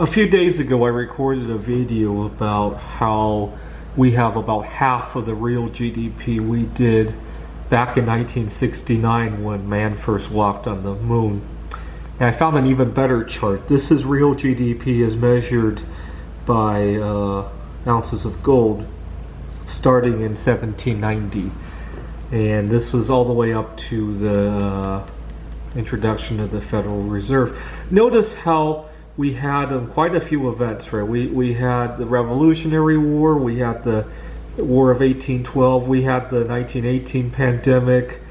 A few days ago, I recorded a video about how we have about half of the real GDP we did back in 1969 when man first walked on the moon. And I found an even better chart. This is real GDP as measured by ounces of gold starting in 1790. And this is all the way up to the introduction of the Federal Reserve. Notice how we had quite a few events, right? We had the Revolutionary War, we had the War of 1812, we had the 1918 pandemic.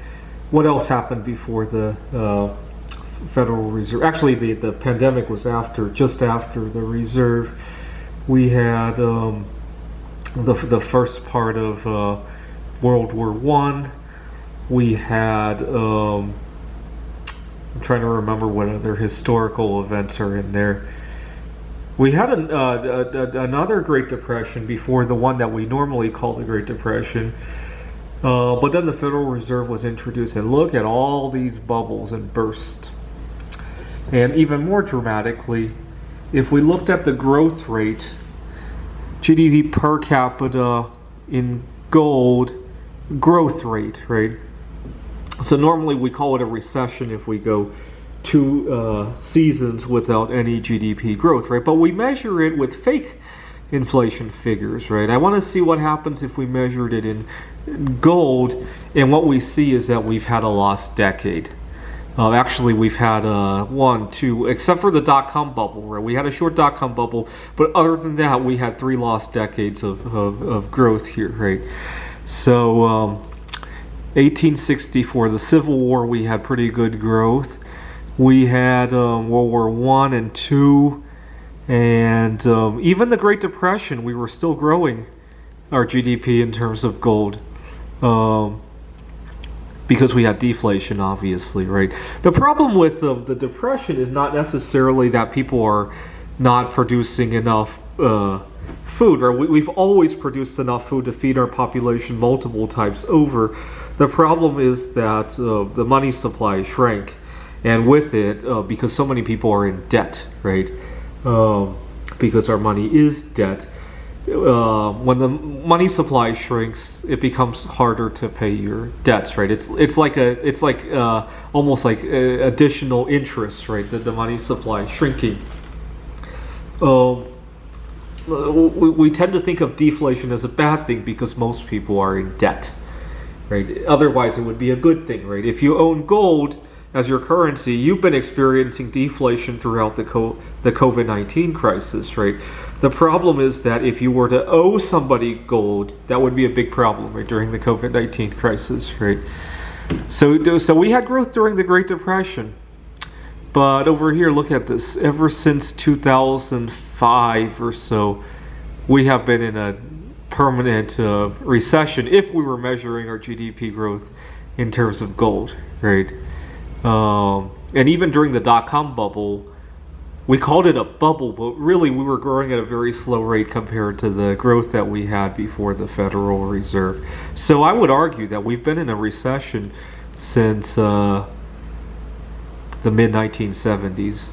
What else happened before the Federal Reserve? Actually, the pandemic was just after the Reserve. We had the first part of World War I. We had I'm trying to remember what other historical events are in there. We had another Great Depression before the one that we normally call the Great Depression. But then the Federal Reserve was introduced, and look at all these bubbles and bursts. And even more dramatically, if we looked at the growth rate, GDP per capita in gold, growth rate, right? So normally we call it a recession if we go two seasons without any GDP growth, right? But we measure it with fake inflation figures, right? I want to see what happens if we measured it in gold, and what we see is that we've had a lost decade. Actually, we've had one, two, except for the dot-com bubble, right? We had a short dot-com bubble, but other than that, we had 3 lost decades of growth here, right? So 1864, the Civil War, we had pretty good growth. We had World War I and II, and even the Great Depression, we were still growing our GDP in terms of gold, because we had deflation, obviously, right? The problem with the Depression is not necessarily that people are not producing enough food, right? We've always produced enough food to feed our population multiple times over. The problem is that the money supply shrank, and with it, because so many people are in debt, right? Because our money is debt. When the money supply shrinks, it becomes harder to pay your debts, right? It's like almost like additional interest, right? The money supply shrinking. We tend to think of deflation as a bad thing because most people are in debt, right? Otherwise, it would be a good thing, right? If you own gold as your currency, you've been experiencing deflation throughout the COVID-19 crisis, right? The problem is that if you were to owe somebody gold, that would be a big problem, right, during the COVID-19 crisis, right? So we had growth during the Great Depression. But over here, look at this. Ever since 2005 or so, we have been in a permanent recession if we were measuring our GDP growth in terms of gold, right? And even during the dot-com bubble, we called it a bubble, but really we were growing at a very slow rate compared to the growth that we had before the Federal Reserve. So I would argue that we've been in a recession since the mid-1970s.